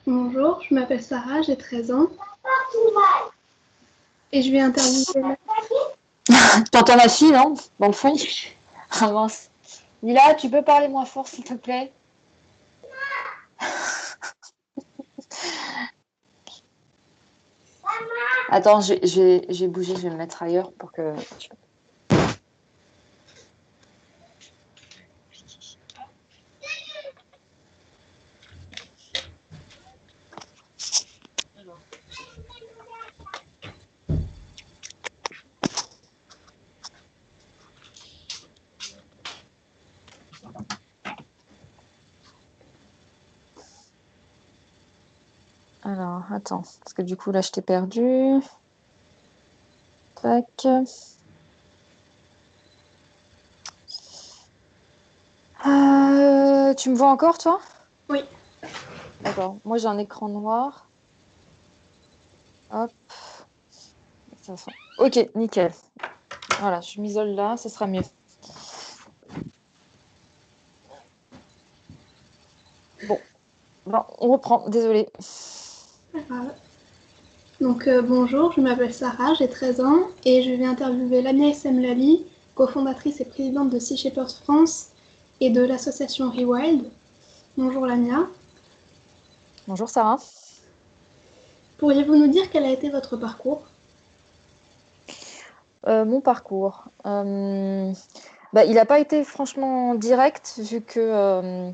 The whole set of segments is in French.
Bonjour, je m'appelle Sarah, j'ai 13 ans et je vais interviewer. T'entends ma fille, non? Dans le fond? Ah mince. Mila, tu peux parler moins fort, s'il te plaît? Attends, je vais bouger, je vais me mettre ailleurs pour que... Alors, attends, parce que du coup, là, je t'ai perdu. Tac. Tu me vois encore, toi? Oui, D'accord. Moi, j'ai un écran noir. Hop. Ok, nickel. Voilà, je m'isole là, ce sera mieux. Bon, on reprend, désolée. pas grave. Donc bonjour, je m'appelle Sarah, j'ai 13 ans et je vais interviewer Lamia Semlali, cofondatrice et présidente de Sea Shepherd France et de l'association Rewild. Bonjour Lamia. Bonjour, Sarah. Pourriez-vous nous dire quel a été votre parcours? Mon parcours. Il n'a pas été franchement direct, vu que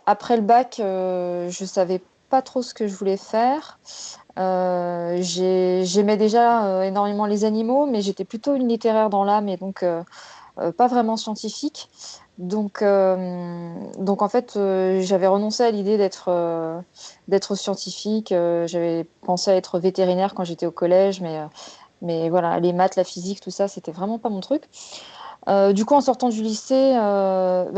après le bac, je savais pas trop ce que je voulais faire. J'aimais déjà énormément les animaux, mais j'étais plutôt une littéraire dans l'âme et donc pas vraiment scientifique. Donc en fait, j'avais renoncé à l'idée d'être scientifique. J'avais pensé à être vétérinaire quand j'étais au collège, mais voilà, les maths, la physique, tout ça, c'était vraiment pas mon truc. Du coup, en sortant du lycée,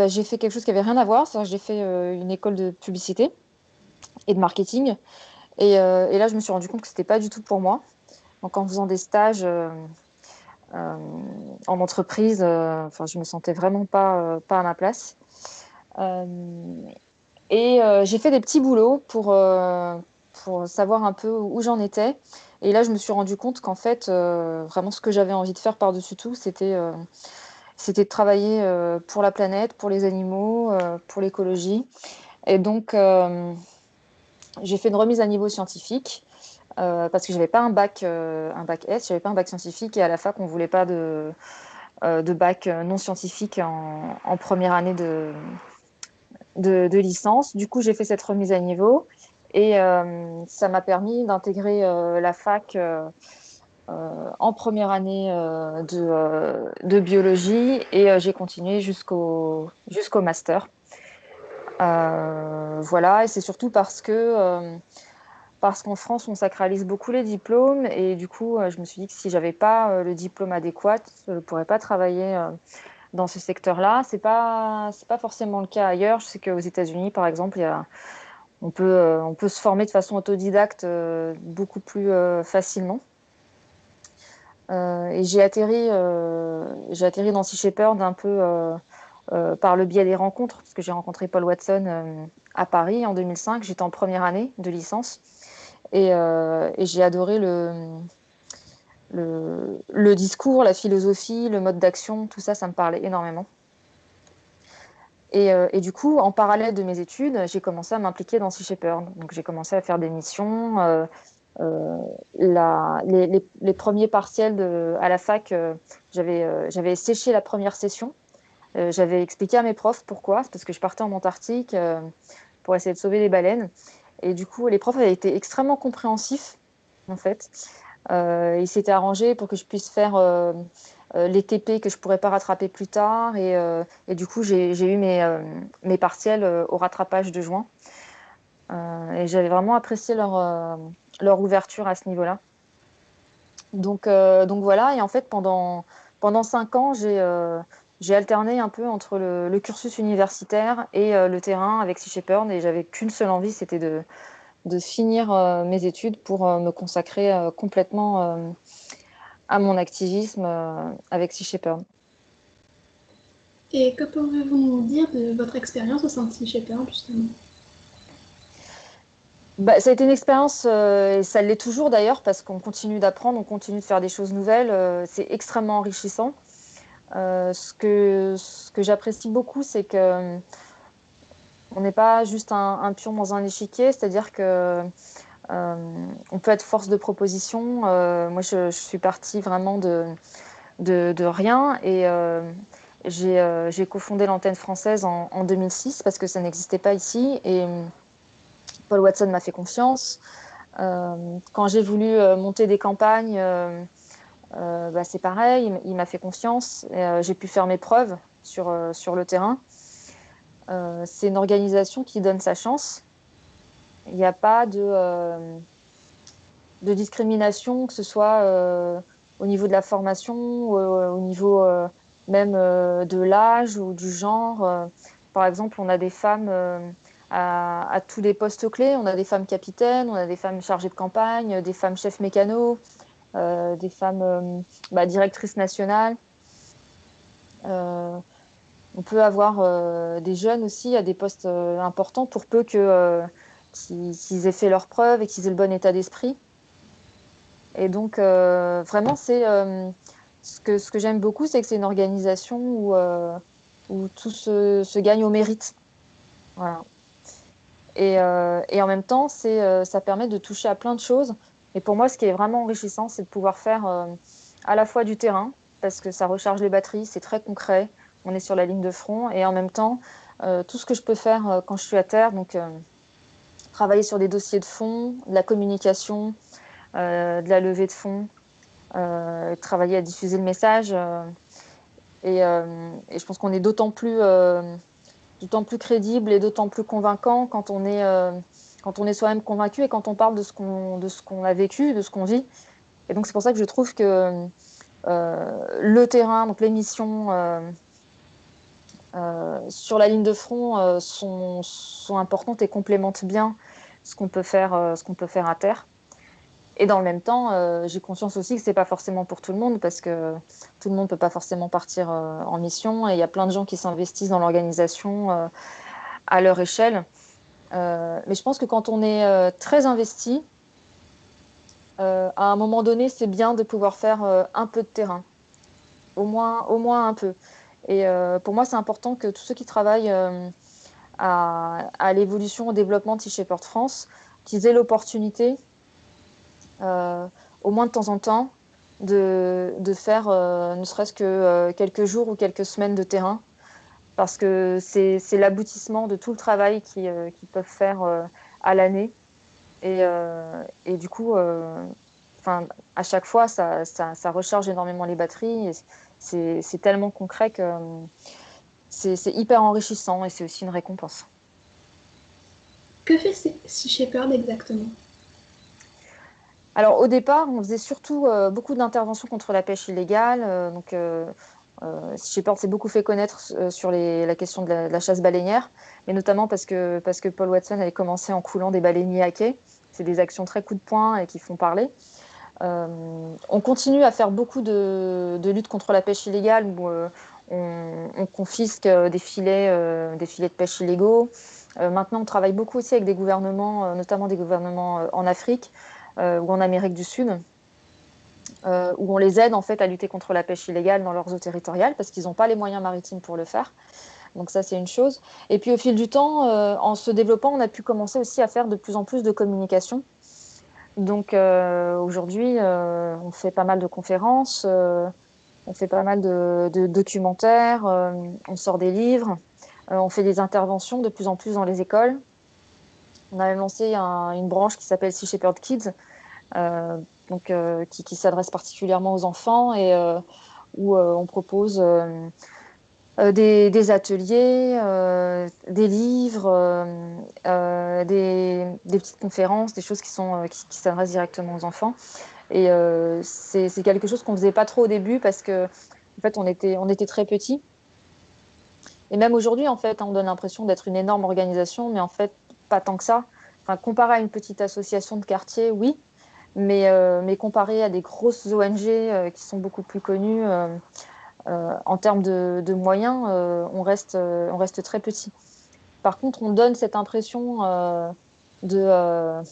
j'ai fait quelque chose qui avait rien à voir. C'est-à-dire que j'ai fait une école de publicité et de marketing. Et là, je me suis rendu compte que c'était pas du tout pour moi. Donc, en faisant des stages euh, en entreprise, je me sentais vraiment pas à ma place. Euh, j'ai fait des petits boulots pour savoir un peu où j'en étais. Et là, je me suis rendu compte qu'en fait, vraiment, ce que j'avais envie de faire par-dessus tout, c'était de travailler pour la planète, pour les animaux, pour l'écologie. Et donc, j'ai fait une remise à niveau scientifique parce que j'avais pas un bac S, j'avais pas un bac scientifique et à la fac, on voulait pas de bac non scientifique en première année de licence. Du coup, j'ai fait cette remise à niveau et ça m'a permis d'intégrer la fac en première année de biologie et j'ai continué jusqu'au master. Voilà, et c'est surtout parce qu'en France, on sacralise beaucoup les diplômes et du coup, je me suis dit que si j'avais pas le diplôme adéquat, je ne pourrais pas travailler dans ce secteur-là. C'est pas forcément le cas ailleurs. Je sais qu'aux États-Unis, par exemple, on peut se former de façon autodidacte beaucoup plus facilement. Et j'ai atterri dans Sea Shepherd un peu par le biais des rencontres, parce que j'ai rencontré Paul Watson à Paris en 2005. J'étais en première année de licence et j'ai adoré le discours, la philosophie, le mode d'action, tout ça, ça me parlait énormément. Et du coup, en parallèle de mes études, j'ai commencé à m'impliquer dans Sea Shepherd. Donc, j'ai commencé à faire des missions. Les premiers partiels à la fac, j'avais séché la première session. J'avais expliqué à mes profs pourquoi. C'est parce que je partais en Antarctique pour essayer de sauver les baleines. Et du coup, les profs avaient été extrêmement compréhensifs, en fait. Ils s'étaient arrangés pour que je puisse faire les TP que je ne pourrais pas rattraper plus tard. Et du coup, j'ai eu mes partiels au rattrapage de juin. Et j'avais vraiment apprécié leur ouverture à ce niveau-là. Donc voilà, et en fait, pendant 5 ans, j'ai alterné un peu entre le cursus universitaire et le terrain avec Sea Shepherd, et j'avais qu'une seule envie, c'était de finir mes études pour me consacrer complètement à mon activisme avec Sea Shepherd. Et que pouvez-vous nous dire de votre expérience au sein de Sea Shepherd justement? Bah, ça a été une expérience, et ça l'est toujours d'ailleurs, parce qu'on continue d'apprendre, on continue de faire des choses nouvelles. C'est extrêmement enrichissant. Ce que j'apprécie beaucoup, c'est que on n'est pas juste un pion dans un échiquier, c'est-à-dire que on peut être force de proposition. Moi, je suis partie vraiment de rien, et j'ai cofondé l'antenne française en 2006 parce que ça n'existait pas ici, et Paul Watson m'a fait confiance. Quand j'ai voulu monter des campagnes, bah, c'est pareil, il m'a fait confiance. Et, j'ai pu faire mes preuves sur le terrain. C'est une organisation qui donne sa chance. Il n'y a pas de discrimination, que ce soit au niveau de la formation, ou au niveau même de l'âge ou du genre. Par exemple, on a des femmes à tous les postes clés. On a des femmes capitaines, on a des femmes chargées de campagne, des femmes chefs mécanos, des femmes bah, directrices nationales. Euh, on peut avoir des jeunes aussi à des postes importants, pour peu qu'ils aient fait leurs preuves et qu'ils aient le bon état d'esprit. Et donc, vraiment, ce que j'aime beaucoup, c'est que c'est une organisation où tout se gagne au mérite. Voilà. Et en même temps, ça permet de toucher à plein de choses. Et pour moi, ce qui est vraiment enrichissant, c'est de pouvoir faire à la fois du terrain, parce que ça recharge les batteries, c'est très concret, on est sur la ligne de front, et en même temps, tout ce que je peux faire quand je suis à terre, donc travailler sur des dossiers de fond, de la communication, de la levée de fonds, travailler à diffuser le message. Et je pense qu'on est d'autant plus crédible et d'autant plus convaincant quand on est soi-même convaincu, et quand on parle de ce qu'on a vécu, de ce qu'on vit. Et donc c'est pour ça que je trouve que le terrain, donc les missions sur la ligne de front sont importantes et complémentent bien ce qu'on peut faire à terre. Et dans le même temps, j'ai conscience aussi que c'est pas forcément pour tout le monde, parce que tout le monde peut pas forcément partir en mission, et il y a plein de gens qui s'investissent dans l'organisation à leur échelle. Mais je pense que quand on est très investi, à un moment donné, c'est bien de pouvoir faire un peu de terrain, au moins un peu. Et pour moi, c'est important que tous ceux qui travaillent à l'évolution, au développement de Sea Shepherd France, qu'ils aient l'opportunité, euh, au moins de temps en temps, de faire ne serait-ce que quelques jours ou quelques semaines de terrain, parce que c'est l'aboutissement de tout le travail qu'ils peuvent faire à l'année. Et du coup, enfin, à chaque fois, ça recharge énormément les batteries. Et c'est tellement concret que c'est hyper enrichissant, et c'est aussi une récompense. Que fait Sea Shepherd exactement? Alors, au départ, on faisait surtout beaucoup d'interventions contre la pêche illégale. Donc, Sea Shepherd s'est beaucoup fait connaître sur la question de la chasse baleinière, mais notamment parce que Paul Watson avait commencé en coulant des baleiniers à quai. C'est des actions très coup de poing et qui font parler. On continue à faire beaucoup de lutte contre la pêche illégale, où on confisque des filets de pêche illégaux. Maintenant, on travaille beaucoup aussi avec des gouvernements, notamment des gouvernements en Afrique ou en Amérique du Sud, où on les aide en fait à lutter contre la pêche illégale dans leurs eaux territoriales, parce qu'ils n'ont pas les moyens maritimes pour le faire. Donc ça, c'est une chose. Et puis au fil du temps, en se développant, on a pu commencer aussi à faire de plus en plus de communication. Donc aujourd'hui, on fait pas mal de conférences, on fait pas mal de documentaires, on sort des livres, on fait des interventions de plus en plus dans les écoles. On a même lancé une branche qui s'appelle Sea Shepherd Kids, euh, donc, qui s'adresse particulièrement aux enfants, et où on propose des ateliers, des livres, des petites conférences, des choses qui s'adressent directement aux enfants. Et c'est quelque chose qu'on faisait pas trop au début, parce que en fait, on était très petits. Et même aujourd'hui, en fait, on donne l'impression d'être une énorme organisation, mais en fait, pas tant que ça. Enfin, comparé à une petite association de quartier, oui, mais comparé à des grosses ONG qui sont beaucoup plus connues, en termes de moyens, on reste très petit. Par contre, on donne cette impression de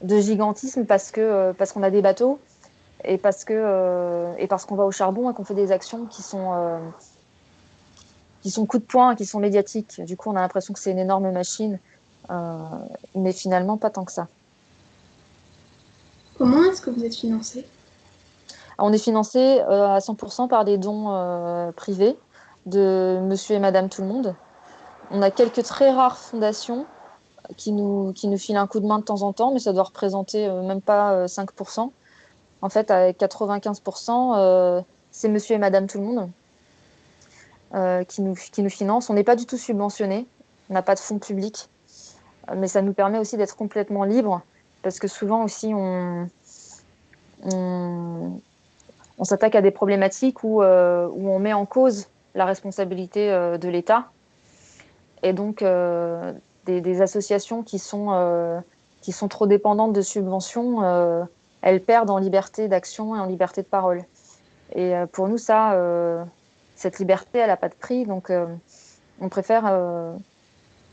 gigantisme parce qu'on a des bateaux et parce qu'on va au charbon et qu'on fait des actions qui sont coup de poing, qui sont médiatiques. Du coup, on a l'impression que c'est une énorme machine, euh, mais finalement, pas tant que ça. Comment est-ce que vous êtes financé? On est financé à 100% par des dons privés de monsieur et madame tout le monde. On a quelques très rares fondations qui nous filent un coup de main de temps en temps, mais ça doit représenter même pas 5%. En fait, à 95%, c'est monsieur et madame tout le monde qui nous financent. On n'est pas du tout subventionné, on n'a pas de fonds publics, mais ça nous permet aussi d'être complètement libre parce que souvent aussi on, on s'attaque à des problématiques où on met en cause la responsabilité de l'État. Et donc, des associations qui sont trop dépendantes de subventions, elles perdent en liberté d'action et en liberté de parole. Et pour nous, cette liberté, elle n'a pas de prix. Donc, on préfère, euh,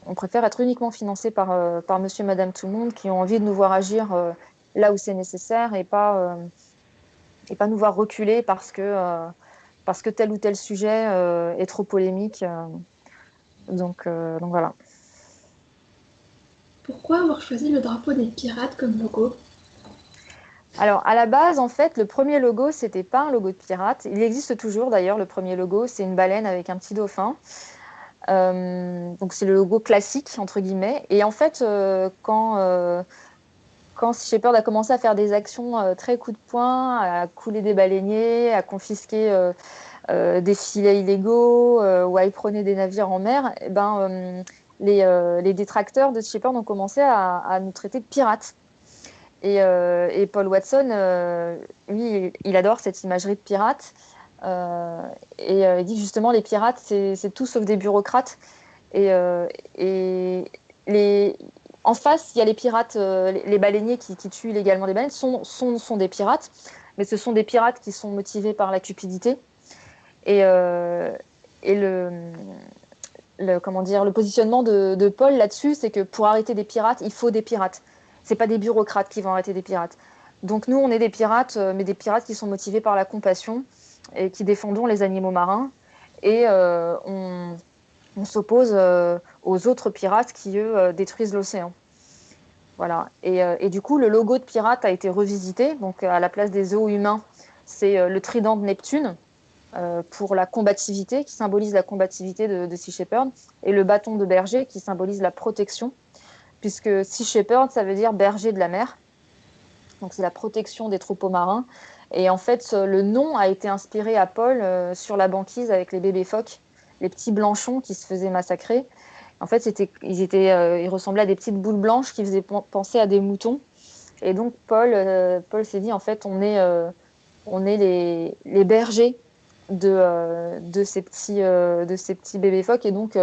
on préfère être uniquement financé par monsieur et madame tout le monde qui ont envie de nous voir agir là où c'est nécessaire et pas nous voir reculer parce que tel ou tel sujet est trop polémique. Donc voilà. Pourquoi avoir choisi le drapeau des pirates comme logo? Alors, à la base, en fait, le premier logo, c'était pas un logo de pirate. Il existe toujours d'ailleurs, le premier logo, c'est une baleine avec un petit dauphin. Donc, c'est le logo classique, entre guillemets. Et en fait, quand Sea Shepherd a commencé à faire des actions très coup de poing, à couler des baleiniers, à confisquer des filets illégaux ou à éperonner des navires en mer, eh ben, les détracteurs de Sea Shepherd ont commencé à nous traiter de pirates. Et Paul Watson, lui, il adore cette imagerie de pirate. Il dit justement les pirates, c'est tout sauf des bureaucrates. Et, euh, et les, en face, il y a les pirates, les baleiniers qui tuent illégalement des baleines, sont des pirates, mais ce sont des pirates qui sont motivés par la cupidité. Et, euh, et comment dire, le positionnement de Paul là-dessus, c'est que pour arrêter des pirates, il faut des pirates. C'est pas des bureaucrates qui vont arrêter des pirates. Donc nous, on est des pirates, mais des pirates qui sont motivés par la compassion et qui défendons les animaux marins. Et on s'oppose aux autres pirates qui, eux, détruisent l'océan. Voilà. Et du coup, le logo de pirate a été revisité. Donc à la place des zoos humains, c'est le trident de Neptune pour la combativité, qui symbolise la combativité de Sea Shepherd, et le bâton de berger, qui symbolise la protection, puisque Sea Shepherd, ça veut dire berger de la mer, donc c'est la protection des troupeaux marins. Et en fait, le nom a été inspiré à Paul sur la banquise avec les bébés phoques, les petits blanchons qui se faisaient massacrer. En fait, ils ressemblaient à des petites boules blanches qui faisaient penser à des moutons. Et donc, Paul s'est dit, en fait, on est les bergers de ces petits bébés phoques et donc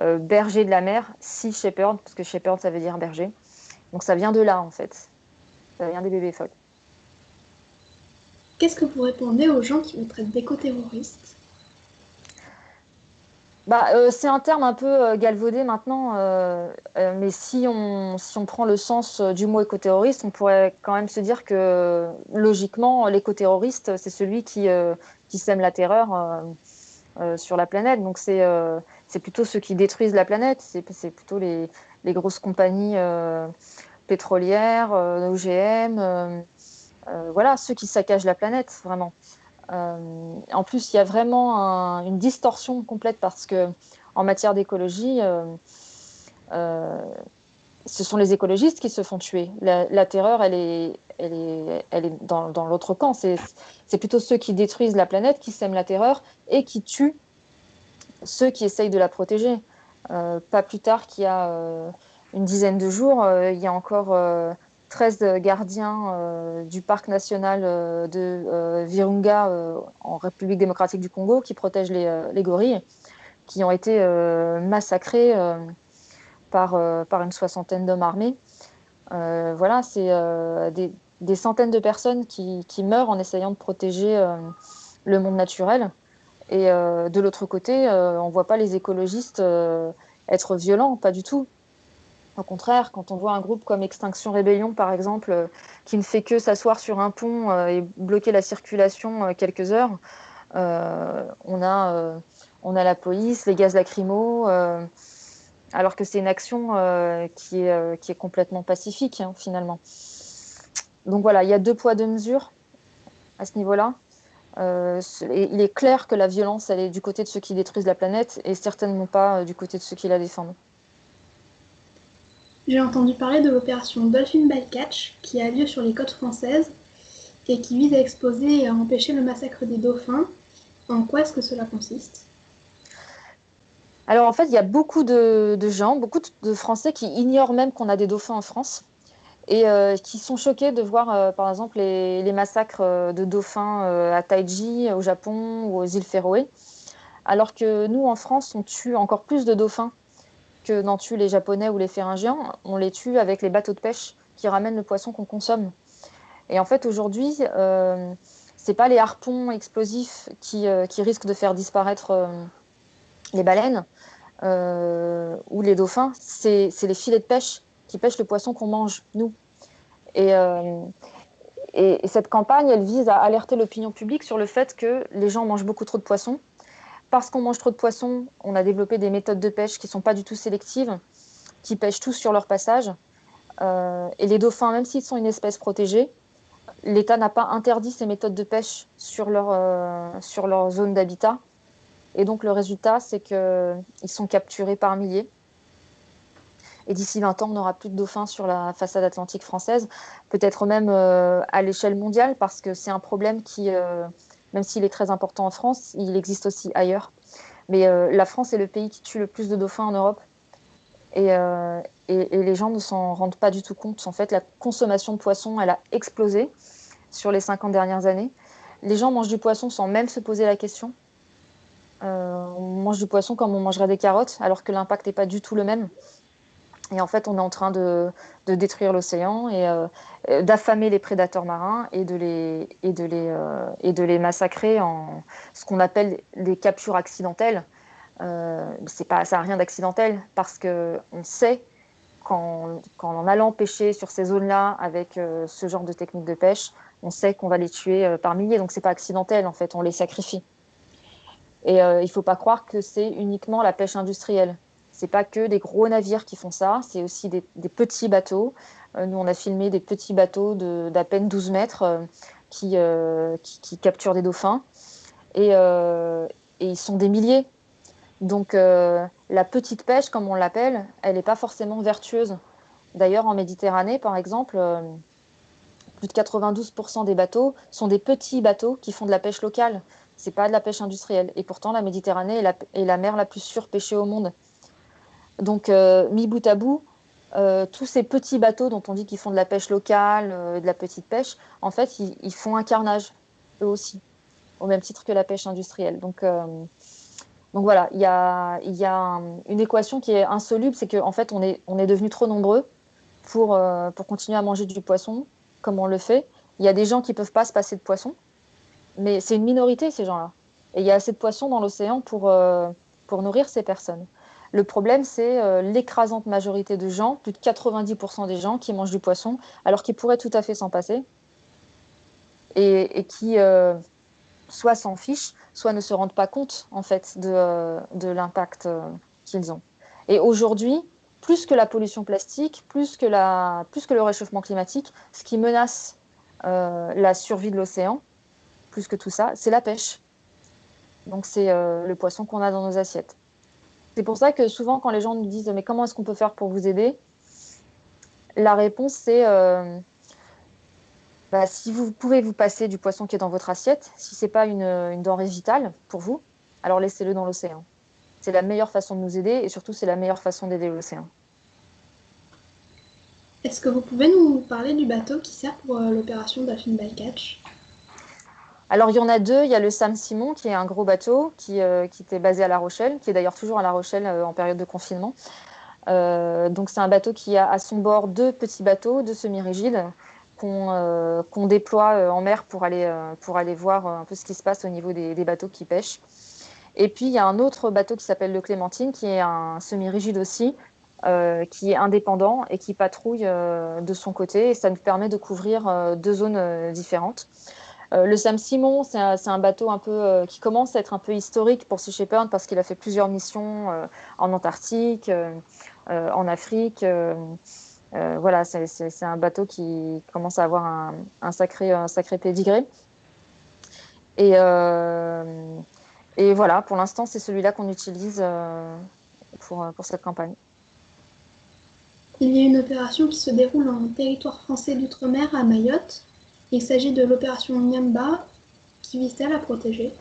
berger de la mer, Sea Shepherd, parce que Shepherd ça veut dire berger. Donc ça vient de là en fait, ça vient des bébés phoques. Qu'est-ce que vous répondez aux gens qui vous traitent d'éco-terroristes? C'est un terme un peu galvaudé maintenant, mais si on prend le sens du mot écoterroriste, on pourrait quand même se dire que logiquement, l'écoterroriste, c'est celui qui sème la terreur sur la planète. Donc c'est plutôt ceux qui détruisent la planète, c'est plutôt les grosses compagnies pétrolières, OGM, voilà, ceux qui saccagent la planète, vraiment. En plus, il y a vraiment une distorsion complète parce que en matière d'écologie, euh, ce sont les écologistes qui se font tuer. La terreur, elle est dans l'autre camp. C'est plutôt ceux qui détruisent la planète qui sèment la terreur et qui tuent ceux qui essayent de la protéger. Pas plus tard qu'il y a une dizaine de jours, il y a encore 13 gardiens du parc national de Virunga en République démocratique du Congo qui protègent les gorilles, qui ont été massacrés par une soixantaine d'hommes armés. Voilà, c'est des centaines de personnes qui meurent en essayant de protéger le monde naturel. Et de l'autre côté, on ne voit pas les écologistes être violents, pas du tout. Au contraire, quand on voit un groupe comme Extinction Rébellion, par exemple, qui ne fait que s'asseoir sur un pont et bloquer la circulation quelques heures, on a la police, les gaz lacrymaux, alors que c'est une action qui est complètement pacifique, hein, finalement. Donc voilà, il y a deux poids, deux mesures à ce niveau-là. Il est clair que la violence, elle est du côté de ceux qui détruisent la planète et certainement pas du côté de ceux qui la défendent. J'ai entendu parler de l'opération Dolphin Bycatch qui a lieu sur les côtes françaises et qui vise à exposer et à empêcher le massacre des dauphins. En quoi est-ce que cela consiste? Alors en fait, il y a beaucoup de gens, beaucoup de Français qui ignorent même qu'on a des dauphins en France et qui sont choqués de voir par exemple les massacres de dauphins à Taiji, au Japon ou aux îles Féroé. Alors que nous, en France, on tue encore plus de dauphins que n'en tuent les Japonais ou les Féringiens. On les tue avec les bateaux de pêche qui ramènent le poisson qu'on consomme. Et en fait, aujourd'hui, c'est pas les harpons explosifs qui risquent de faire disparaître les baleines ou les dauphins, c'est les filets de pêche qui pêchent le poisson qu'on mange, nous. Et, euh, et cette campagne, elle vise à alerter l'opinion publique sur le fait que les gens mangent beaucoup trop de poissons. Parce qu'on mange trop de poissons, on a développé des méthodes de pêche qui ne sont pas du tout sélectives, qui pêchent tous sur leur passage. Et les dauphins, même s'ils sont une espèce protégée, l'État n'a pas interdit ces méthodes de pêche sur leur zone d'habitat. Et donc le résultat, c'est qu'ils sont capturés par milliers. Et d'ici 20 ans, on n'aura plus de dauphins sur la façade atlantique française, peut-être même à l'échelle mondiale, parce que c'est un problème qui, même s'il est très important en France, il existe aussi ailleurs. Mais la France est le pays qui tue le plus de dauphins en Europe. Et, euh, et les gens ne s'en rendent pas du tout compte. En fait, la consommation de poissons, elle a explosé sur les 50 dernières années. Les gens mangent du poisson sans même se poser la question. On mange du poisson comme on mangerait des carottes, alors que l'impact n'est pas du tout le même. Et en fait, on est en train de détruire l'océan et d'affamer les prédateurs marins et de les massacrer en ce qu'on appelle des captures accidentelles. Ça n'a rien d'accidentel parce qu'on sait qu'en allant pêcher sur ces zones-là avec ce genre de technique de pêche, on sait qu'on va les tuer par milliers. Donc, c'est pas accidentel, en fait, on les sacrifie. Et il ne faut pas croire que c'est uniquement la pêche industrielle. C'est pas que des gros navires qui font ça, c'est aussi des petits bateaux. Nous, on a filmé des petits bateaux d'à peine 12 mètres qui capturent des dauphins. Et, euh, et ils sont des milliers. Donc, la petite pêche, comme on l'appelle, elle n'est pas forcément vertueuse. D'ailleurs, en Méditerranée, par exemple, plus de 92% des bateaux sont des petits bateaux qui font de la pêche locale. C'est pas de la pêche industrielle. Et pourtant, la Méditerranée est la mer la plus surpêchée au monde. Donc, mis bout à bout, tous ces petits bateaux dont on dit qu'ils font de la pêche locale, de la petite pêche, en fait, ils font un carnage, eux aussi, au même titre que la pêche industrielle. Donc voilà, il y a une équation qui est insoluble, c'est qu'en fait, on est devenu trop nombreux pour continuer à manger du poisson comme on le fait. Il y a des gens qui ne peuvent pas se passer de poisson, mais c'est une minorité, ces gens-là. Et il y a assez de poissons dans l'océan pour nourrir ces personnes. Le problème, c'est l'écrasante majorité de gens, plus de 90% des gens qui mangent du poisson, alors qu'ils pourraient tout à fait s'en passer, et qui soit s'en fichent, soit ne se rendent pas compte, en fait, de l'impact qu'ils ont. Et aujourd'hui, plus que la pollution plastique, plus que le réchauffement climatique, ce qui menace la survie de l'océan, plus que tout ça, c'est la pêche. Donc, c'est le poisson qu'on a dans nos assiettes. C'est pour ça que souvent, quand les gens nous disent « Mais comment est-ce qu'on peut faire pour vous aider ?» La réponse, c'est si vous pouvez vous passer du poisson qui est dans votre assiette, si ce n'est pas une denrée vitale pour vous, alors laissez-le dans l'océan. C'est la meilleure façon de nous aider et surtout, c'est la meilleure façon d'aider l'océan. Est-ce que vous pouvez nous parler du bateau qui sert pour l'opération Dolphin Bycatch? Alors, il y en a deux. Il y a le Sam Simon, qui est un gros bateau qui était basé à La Rochelle, qui est d'ailleurs toujours à La Rochelle en période de confinement. Donc, c'est un bateau qui a à son bord deux petits bateaux, deux semi-rigides, qu'on déploie en mer pour aller voir un peu ce qui se passe au niveau des bateaux qui pêchent. Et puis, il y a un autre bateau qui s'appelle le Clémentine, qui est un semi-rigide aussi, qui est indépendant et qui patrouille de son côté. Et ça nous permet de couvrir 2 zones différentes. Le Sam Simon, c'est un bateau un peu qui commence à être un peu historique pour Sea Shepherd parce qu'il a fait plusieurs missions en Antarctique, en Afrique. Voilà, c'est un bateau qui commence à avoir un sacré pédigré. Et, et voilà, pour l'instant, c'est celui-là qu'on utilise pour cette campagne. Il y a une opération qui se déroule en territoire français d'outre-mer à Mayotte. Il s'agit de l'opération Nyamba qui vise-t-elle à protéger?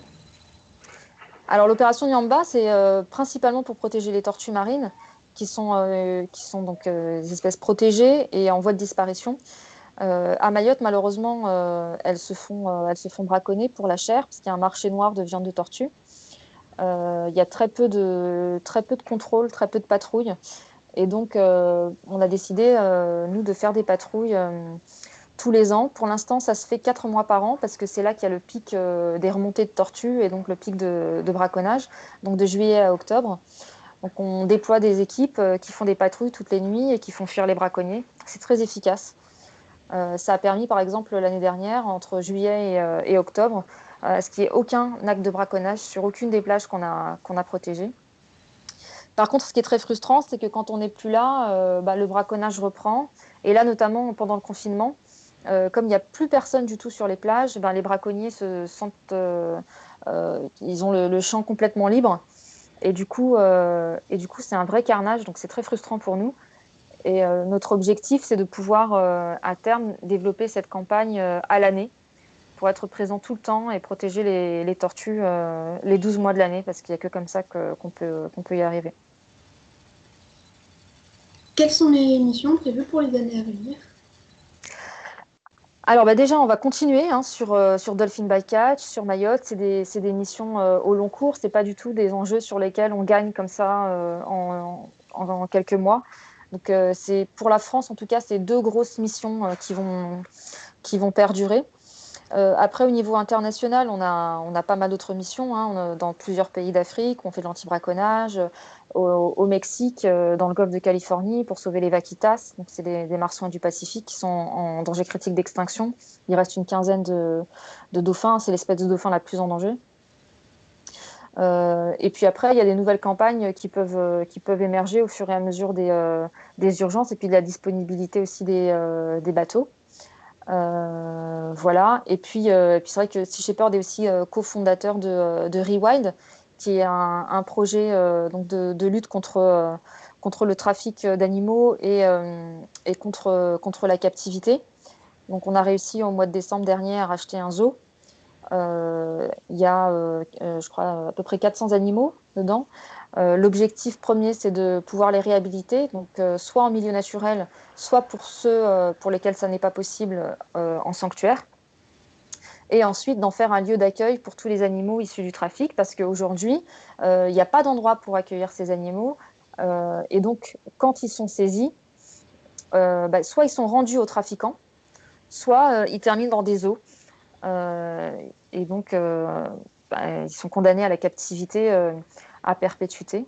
Alors, l'opération Nyamba, c'est principalement pour protéger les tortues marines, qui sont donc des espèces protégées et en voie de disparition. À Mayotte, malheureusement, elles se font braconner pour la chair, parce qu'il y a un marché noir de viande de tortue. Il y a très peu de contrôle, très peu de patrouilles. Et donc, on a décidé, nous, de faire des patrouilles tous les ans. Pour l'instant, ça se fait 4 mois par an, parce que c'est là qu'il y a le pic des remontées de tortues et donc le pic de braconnage, donc de juillet à octobre. Donc, on déploie des équipes qui font des patrouilles toutes les nuits et qui font fuir les braconniers. C'est très efficace. Ça a permis, par exemple, l'année dernière, entre juillet et octobre, ce qu'il n'y ait aucun acte de braconnage sur aucune des plages qu'on a protégées. Par contre, ce qui est très frustrant, c'est que quand on n'est plus là, le braconnage reprend. Et là, notamment pendant le confinement, comme il n'y a plus personne du tout sur les plages, les braconniers se sentent, ils ont le champ complètement libre. Et du coup, c'est un vrai carnage. Donc, c'est très frustrant pour nous. Et notre objectif, c'est de pouvoir, à terme, développer cette campagne à l'année pour être présent tout le temps et protéger les tortues les 12 mois de l'année, parce qu'il n'y a que comme ça qu'on peut y arriver. Quelles sont les missions prévues pour les années à venir? Alors déjà, on va continuer sur Dolphin Bycatch, sur Mayotte. C'est des missions au long cours. C'est pas du tout des enjeux sur lesquels on gagne comme ça en quelques mois. Donc c'est pour la France, en tout cas, c'est 2 grosses missions qui vont perdurer. Après, au niveau international, on a pas mal d'autres missions dans plusieurs pays d'Afrique. On fait de l'anti-braconnage au Mexique, dans le golfe de Californie, pour sauver les vaquitas. Donc, c'est des marsouins du Pacifique qui sont en danger critique d'extinction. Il reste une quinzaine de dauphins. C'est l'espèce de dauphin la plus en danger. Et puis après, il y a des nouvelles campagnes qui peuvent émerger au fur et à mesure des urgences et puis de la disponibilité aussi des bateaux. Voilà. Et puis c'est vrai que Sea Shepherd est aussi cofondateur de Rewild, qui est un projet donc de lutte contre le trafic d'animaux et contre la captivité. Donc, on a réussi au mois de décembre dernier à racheter un zoo. Il y a, je crois, à peu près 400 animaux dedans. L'objectif premier, c'est de pouvoir les réhabiliter, donc soit en milieu naturel, soit pour ceux pour lesquels ça n'est pas possible en sanctuaire. Et ensuite, d'en faire un lieu d'accueil pour tous les animaux issus du trafic, parce qu'aujourd'hui, il n'y a pas d'endroit pour accueillir ces animaux. Et donc, quand ils sont saisis, soit ils sont rendus aux trafiquants, soit ils terminent dans des zoos. Euh, et donc, ils sont condamnés à la captivité à perpétuité.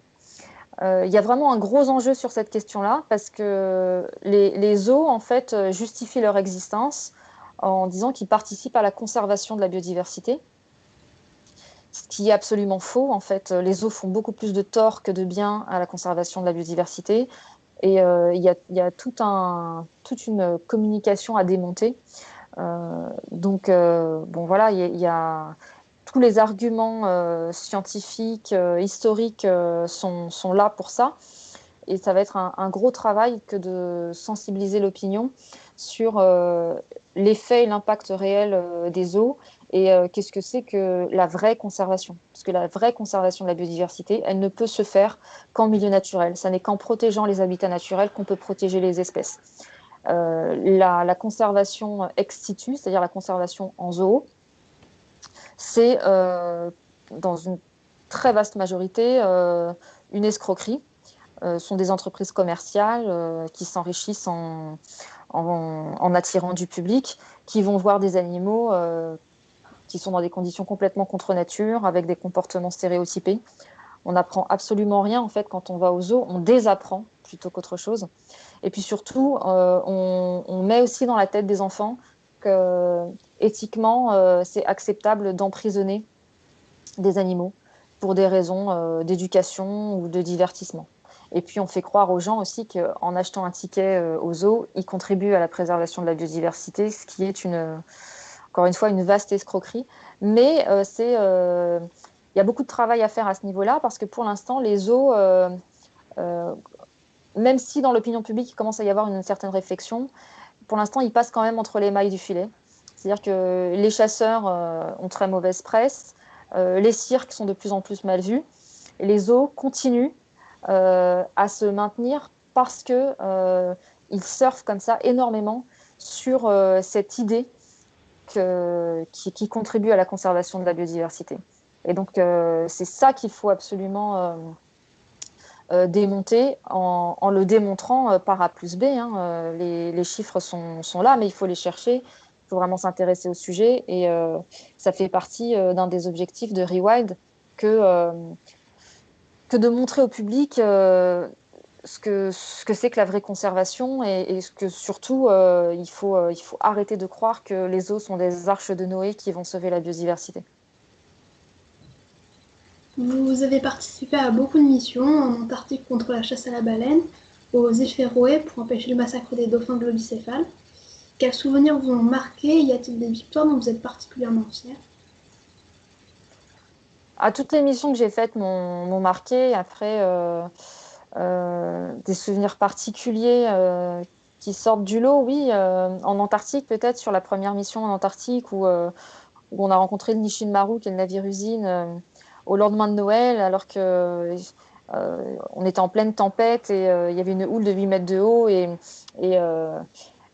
Il y a vraiment un gros enjeu sur cette question-là, parce que les zoos, en fait, justifient leur existence en disant qu'ils participent à la conservation de la biodiversité, ce qui est absolument faux. En fait, les zoos font beaucoup plus de tort que de bien à la conservation de la biodiversité. Et il y a toute une communication à démonter. Donc, bon, voilà, il y a tous les arguments scientifiques, historiques sont là pour ça. Et ça va être un gros travail que de sensibiliser l'opinion sur l'effet et l'impact réel des eaux et qu'est-ce que c'est que la vraie conservation. Parce que la vraie conservation de la biodiversité, elle ne peut se faire qu'en milieu naturel. Ça n'est qu'en protégeant les habitats naturels qu'on peut protéger les espèces. La conservation ex situ, c'est-à-dire la conservation en zoo, c'est dans une très vaste majorité une escroquerie. Sont des entreprises commerciales qui s'enrichissent en attirant du public, qui vont voir des animaux qui sont dans des conditions complètement contre nature, avec des comportements stéréotypés. On n'apprend absolument rien en fait quand on va au zoo, on désapprend plutôt qu'autre chose. Et puis surtout, on met aussi dans la tête des enfants que éthiquement, c'est acceptable d'emprisonner des animaux pour des raisons d'éducation ou de divertissement. Et puis on fait croire aux gens aussi qu'en achetant un ticket au zoo, ils contribuent à la préservation de la biodiversité, ce qui est encore une fois une vaste escroquerie. Mais il y a beaucoup de travail à faire à ce niveau-là parce que pour l'instant, les zoos, euh, même si dans l'opinion publique il commence à y avoir une certaine réflexion, pour l'instant, ils passent quand même entre les mailles du filet. C'est-à-dire que les chasseurs ont très mauvaise presse, les cirques sont de plus en plus mal vus, et les zoos continuent à se maintenir parce que ils surfent comme ça énormément sur cette idée qui contribue à la conservation de la biodiversité. Et donc, c'est ça qu'il faut absolument démonter en le démontrant par A plus B. Hein. Les chiffres sont là, mais il faut les chercher. Il faut vraiment s'intéresser au sujet. Et ça fait partie d'un des objectifs de Rewild que de montrer au public ce que c'est que la vraie conservation et ce que surtout il faut arrêter de croire que les eaux sont des arches de Noé qui vont sauver la biodiversité. Vous avez participé à beaucoup de missions en Antarctique contre la chasse à la baleine, aux îles Féroé pour empêcher le massacre des dauphins globicéphales. Quels souvenirs vous ont marqué? Y a-t-il des victoires dont vous êtes particulièrement fiers? Toutes les missions que j'ai faites m'ont marqué. Après, des souvenirs particuliers qui sortent du lot, oui. En Antarctique, peut-être, sur la première mission en Antarctique où on a rencontré le Nishin Maru, qui est le navire-usine, au lendemain de Noël, alors que on était en pleine tempête et il y avait une houle de 8 mètres de haut et, euh,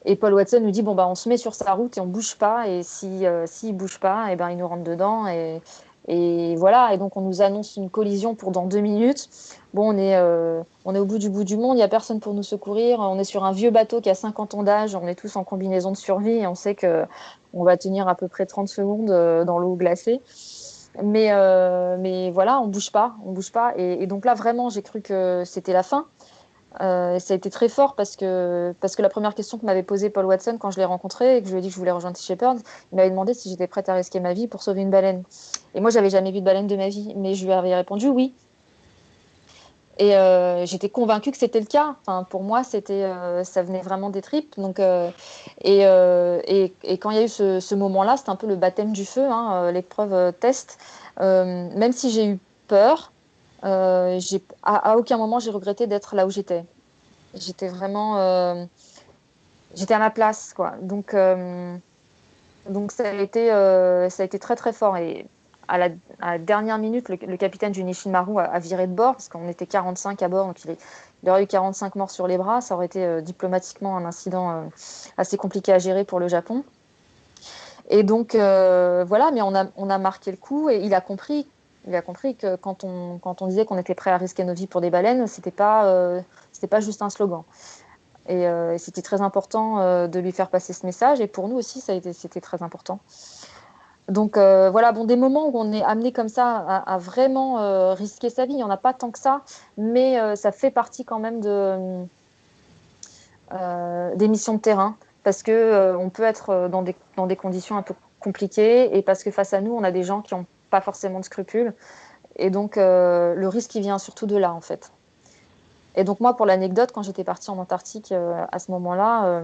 et Paul Watson nous dit bon bah on se met sur sa route et on bouge pas et s'il bouge pas et ben il nous rentre dedans et voilà et donc on nous annonce une collision pour dans 2 minutes. Bon on est au bout du monde, il y a personne pour nous secourir, on est sur un vieux bateau qui a 50 ans d'âge, on est tous en combinaison de survie et on sait que on va tenir à peu près 30 secondes dans l'eau glacée. Mais voilà, on bouge pas. Et donc là, vraiment, j'ai cru que c'était la fin. Ça a été très fort parce que la première question que m'avait posée Paul Watson quand je l'ai rencontré et que je lui ai dit que je voulais rejoindre Sea Shepherd, il m'avait demandé si j'étais prête à risquer ma vie pour sauver une baleine. Et moi, j'avais jamais vu de baleine de ma vie, mais je lui avais répondu oui. Et j'étais convaincue que c'était le cas. Enfin, pour moi, ça venait vraiment des tripes. Donc, et quand il y a eu ce moment-là, c'était un peu le baptême du feu, hein, l'épreuve test. Même si j'ai eu peur, à aucun moment j'ai regretté d'être là où j'étais. J'étais vraiment, j'étais à ma place, quoi. Donc ça a été très très fort. Et à la dernière minute, le capitaine du Nishin Maru a viré de bord parce qu'on était 45 à bord, donc il aurait eu 45 morts sur les bras. Ça aurait été diplomatiquement un incident assez compliqué à gérer pour le Japon. Et donc voilà, mais on a marqué le coup et il a compris. Il a compris que quand on disait qu'on était prêt à risquer nos vies pour des baleines, c'était pas juste un slogan. Et c'était très important de lui faire passer ce message. Et pour nous aussi, c'était très important. Donc voilà, bon, des moments où on est amené comme ça à vraiment risquer sa vie, il n'y en a pas tant que ça, mais ça fait partie quand même des missions de terrain, parce que on peut être dans des conditions un peu compliquées, et parce que face à nous, on a des gens qui n'ont pas forcément de scrupules. Et donc le risque, il vient surtout de là, en fait. Et donc moi, pour l'anecdote, quand j'étais partie en Antarctique à ce moment-là,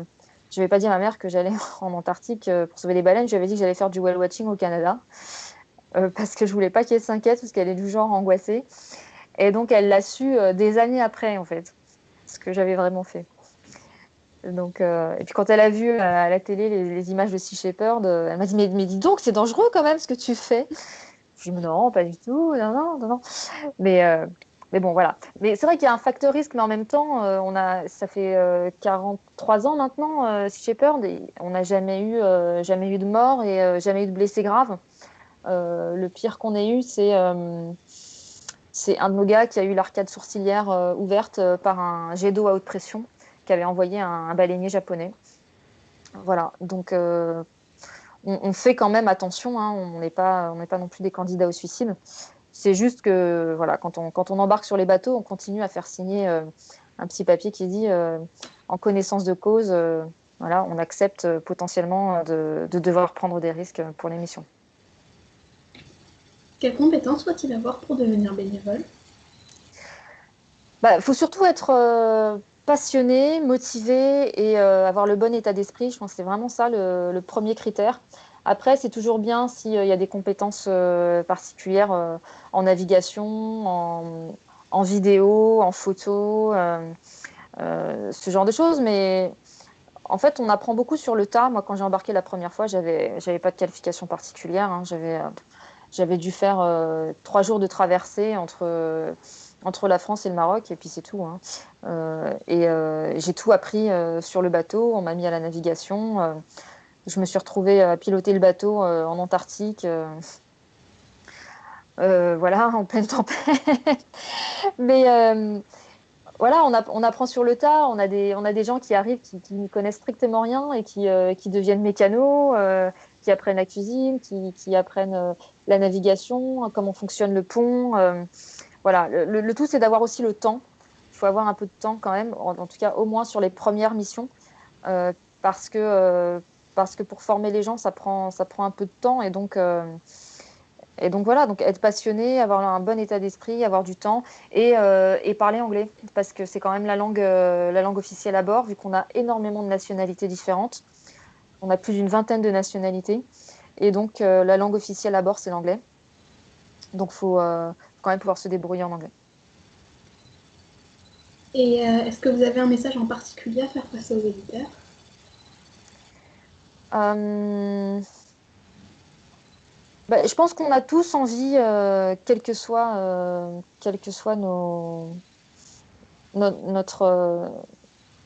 je n'avais pas dit à ma mère que j'allais en Antarctique pour sauver les baleines. Je lui avais dit que j'allais faire du whale watching au Canada parce que je voulais pas qu'elle s'inquiète parce qu'elle est du genre angoissée. Et donc elle l'a su des années après en fait, ce que j'avais vraiment fait. Donc et puis quand elle a vu à la télé les images de Sea Shepherd, elle m'a dit mais dis donc c'est dangereux quand même ce que tu fais. Je dis non pas du tout, non non non non. Mais euh, mais bon voilà. Mais c'est vrai qu'il y a un facteur risque, mais en même temps ça fait 43 ans maintenant Sea Shepherd et on n'a jamais eu de mort et jamais eu de blessés graves. Le pire qu'on ait eu, c'est un de nos gars qui a eu l'arcade sourcilière ouverte par un jet d'eau à haute pression qu'avait envoyé un baleinier japonais. Voilà, donc on fait quand même attention, hein, on n'est pas non plus des candidats au suicide. C'est juste que voilà, quand on embarque sur les bateaux, on continue à faire signer un petit papier qui dit en connaissance de cause, voilà, on accepte potentiellement de devoir prendre des risques pour les missions. Quelles compétences faut-il avoir pour devenir bénévole? Bah, faut surtout être passionné, motivé et avoir le bon état d'esprit. Je pense que c'est vraiment ça le premier critère. Après, c'est toujours bien s'il y a des compétences particulières en navigation, en vidéo, en photo, ce genre de choses. Mais en fait, on apprend beaucoup sur le tas. Moi, quand j'ai embarqué la première fois, j'avais pas de qualification particulière, hein. J'avais dû faire 3 jours de traversée entre la France et le Maroc, et puis c'est tout, hein. J'ai tout appris sur le bateau. On m'a mis à la navigation. Je me suis retrouvée à piloter le bateau en Antarctique, voilà, en pleine tempête. Mais voilà, on apprend sur le tas. On a des gens qui arrivent qui n'y connaissent strictement rien et qui deviennent mécanos, qui apprennent la cuisine, qui apprennent la navigation, comment fonctionne le pont. Voilà, le tout, c'est d'avoir aussi le temps. Il faut avoir un peu de temps quand même, en tout cas au moins sur les premières missions, euh, parce que, euh, parce que pour former les gens, ça prend un peu de temps. Et donc voilà, donc être passionné, avoir un bon état d'esprit, avoir du temps et parler anglais, parce que c'est quand même la langue officielle à bord, vu qu'on a énormément de nationalités différentes. On a plus d'une vingtaine de nationalités. Et donc la langue officielle à bord, c'est l'anglais. Donc faut quand même pouvoir se débrouiller en anglais. Et est-ce que vous avez un message en particulier à faire passer aux éditeurs? Euh, je pense qu'on a tous envie, quel que soit notre,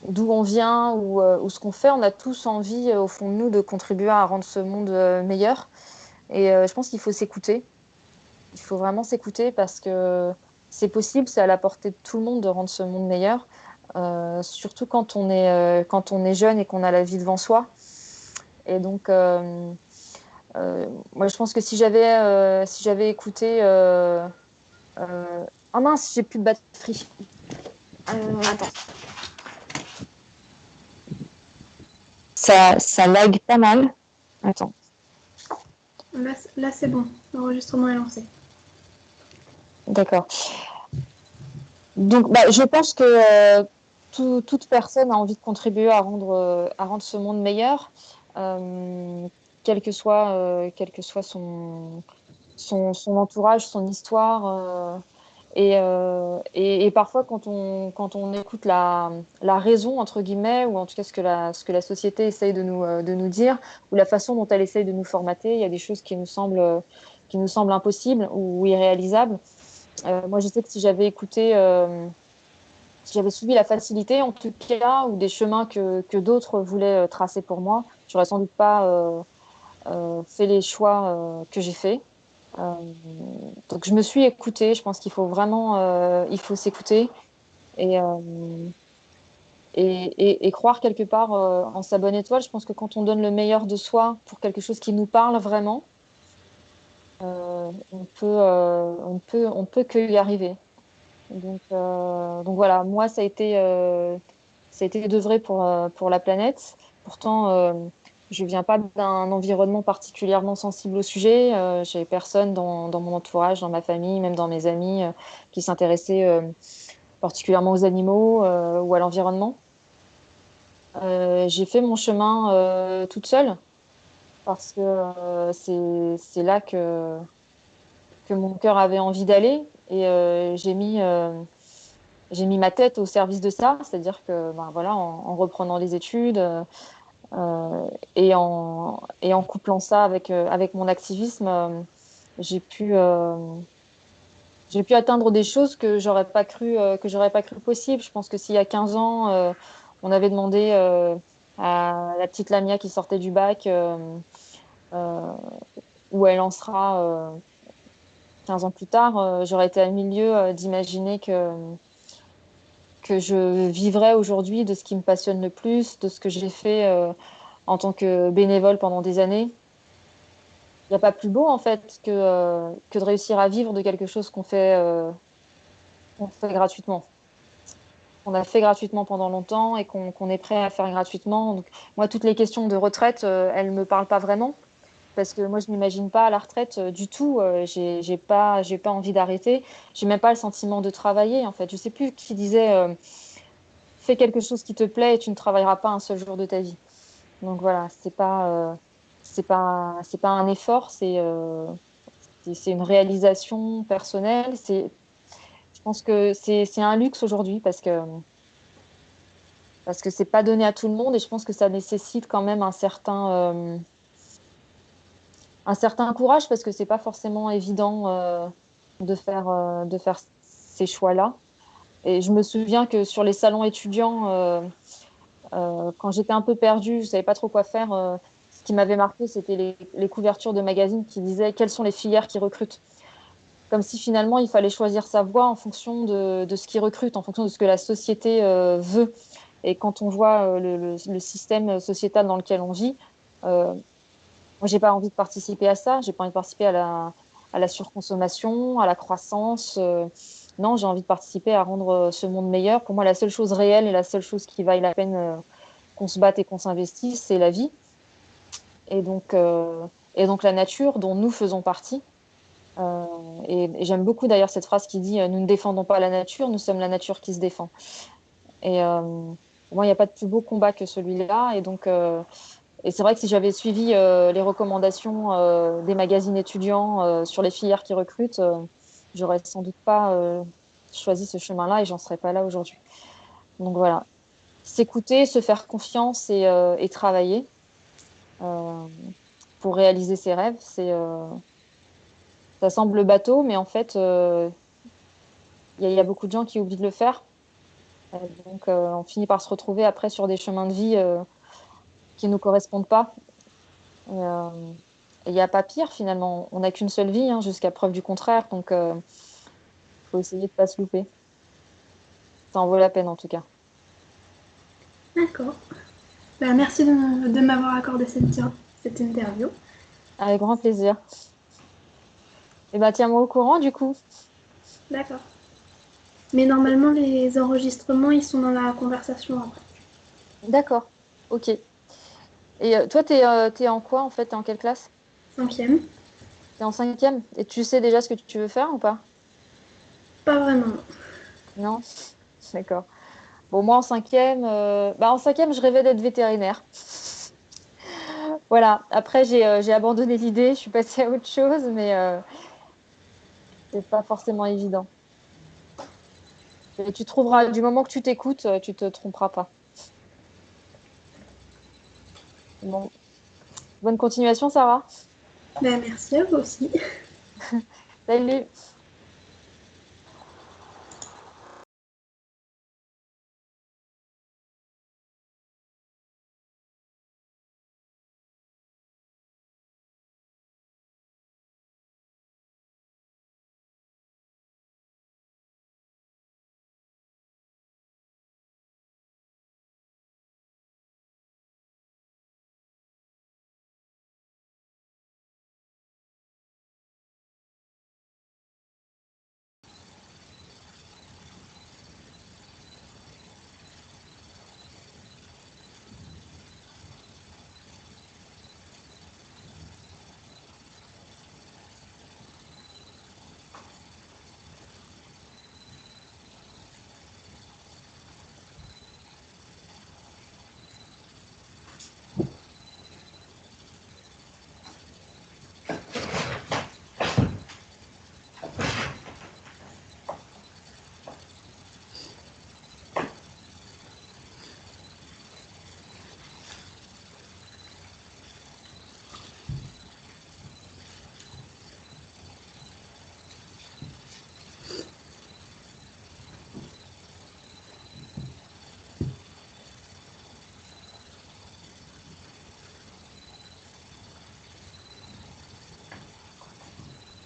d'où on vient ou ce qu'on fait, on a tous envie, au fond de nous, de contribuer à rendre ce monde meilleur. Et je pense qu'il faut s'écouter. Il faut vraiment s'écouter parce que c'est possible, c'est à la portée de tout le monde de rendre ce monde meilleur. Surtout quand on est jeune et qu'on a la vie devant soi. Et donc, moi, je pense que si j'avais écouté, oh mince, j'ai plus de batterie. Attends. Ça lag pas mal. Attends. Là, c'est bon, l'enregistrement est lancé. D'accord. Donc, je pense que toute personne a envie de contribuer à rendre ce monde meilleur, euh, quel que soit son entourage, son histoire. Et parfois, quand on écoute la raison, entre guillemets, ou en tout cas ce que la société essaye de nous dire, ou la façon dont elle essaye de nous formater, il y a des choses qui nous semblent impossibles ou irréalisables. Moi, je sais que si j'avais suivi la facilité, en tout cas, ou des chemins que d'autres voulaient tracer pour moi, j'aurais sans doute pas fait les choix que j'ai faits. Euh, donc, je me suis écoutée. Je pense qu'il faut vraiment, il faut s'écouter et, euh, et croire quelque part en sa bonne étoile. Je pense que quand on donne le meilleur de soi pour quelque chose qui nous parle vraiment, on peut que y arriver. Donc voilà, moi, ça a été d'œuvrer pour la planète. Pourtant, je viens pas d'un environnement particulièrement sensible au sujet. J'avais personne dans mon entourage, dans ma famille, même dans mes amis, qui s'intéressaient particulièrement aux animaux ou à l'environnement. J'ai fait mon chemin toute seule parce que c'est là que mon cœur avait envie d'aller et j'ai mis ma tête au service de ça, c'est-à-dire que ben, voilà, en reprenant les études et en couplant ça avec mon activisme, j'ai pu, euh, j'ai pu atteindre des choses que j'aurais pas cru possible. Je pense que s'il y a 15 ans, on avait demandé à la petite Lamia qui sortait du bac euh, où elle en sera 15 ans plus tard, j'aurais été à milieu d'imaginer que je vivrais aujourd'hui de ce qui me passionne le plus, de ce que j'ai fait en tant que bénévole pendant des années. Il n'y a pas plus beau en fait que de réussir à vivre de quelque chose qu'on fait gratuitement. qu'on a fait gratuitement pendant longtemps et qu'on est prêt à faire gratuitement. Donc, moi, toutes les questions de retraite, elles ne me parlent pas vraiment parce que moi, je m'imagine pas à la retraite du tout. J'ai pas envie d'arrêter. J'ai même pas le sentiment de travailler, en fait. Je sais plus qui disait fais quelque chose qui te plaît et tu ne travailleras pas un seul jour de ta vie. Donc voilà, c'est pas un effort, c'est une réalisation personnelle. Je pense que c'est un luxe aujourd'hui parce que c'est pas donné à tout le monde et je pense que ça nécessite quand même un certain courage parce que c'est pas forcément évident de faire ces choix-là. Et je me souviens que sur les salons étudiants, quand j'étais un peu perdue, je savais pas trop quoi faire. Ce qui m'avait marqué, c'était les couvertures de magazines qui disaient quelles sont les filières qui recrutent. Comme si finalement il fallait choisir sa voie en fonction de ce qui recrute, en fonction de ce que la société veut. Et quand on voit le système sociétal dans lequel on vit, euh, moi, j'ai pas envie de participer à ça. J'ai pas envie de participer à la surconsommation, à la croissance. Non, j'ai envie de participer à rendre ce monde meilleur. Pour moi, la seule chose réelle et la seule chose qui vaille la peine qu'on se batte et qu'on s'investisse, c'est la vie. Et donc, euh, et donc la nature dont nous faisons partie. Euh, et j'aime beaucoup d'ailleurs cette phrase qui dit nous ne défendons pas la nature, nous sommes la nature qui se défend. Et pour moi, il n'y a pas de plus beau combat que celui-là. Et c'est vrai que si j'avais suivi les recommandations des magazines étudiants sur les filières qui recrutent, j'aurais sans doute pas choisi ce chemin-là et j'en serais pas là aujourd'hui. Donc voilà, s'écouter, se faire confiance et travailler euh, pour réaliser ses rêves, ça semble bateau, mais en fait, il y a beaucoup de gens qui oublient de le faire. On finit par se retrouver après sur des chemins de vie qui nous correspondent pas. Et, il n'y a pas pire finalement. On n'a qu'une seule vie, hein, jusqu'à preuve du contraire. Donc, faut essayer de pas se louper. Ça en vaut la peine en tout cas. D'accord. Bah, merci de m'avoir accordé cette interview. Avec grand plaisir. Et ben, tiens-moi au courant du coup. D'accord. Mais normalement, les enregistrements, ils sont dans la conversation après. D'accord. Ok. Et toi, t'es en quoi en fait? T'es en quelle classe? Cinquième. T'es en cinquième? Et tu sais déjà ce que tu veux faire ou pas? Pas vraiment. Non? D'accord. Bon, moi en cinquième, je rêvais d'être vétérinaire. Voilà. Après, j'ai abandonné l'idée. Je suis passée à autre chose, mais c'est pas forcément évident. Et tu trouveras, du moment que tu t'écoutes, tu te tromperas pas. Bon, bonne continuation, Sarah. Bah, merci à vous aussi. Salut.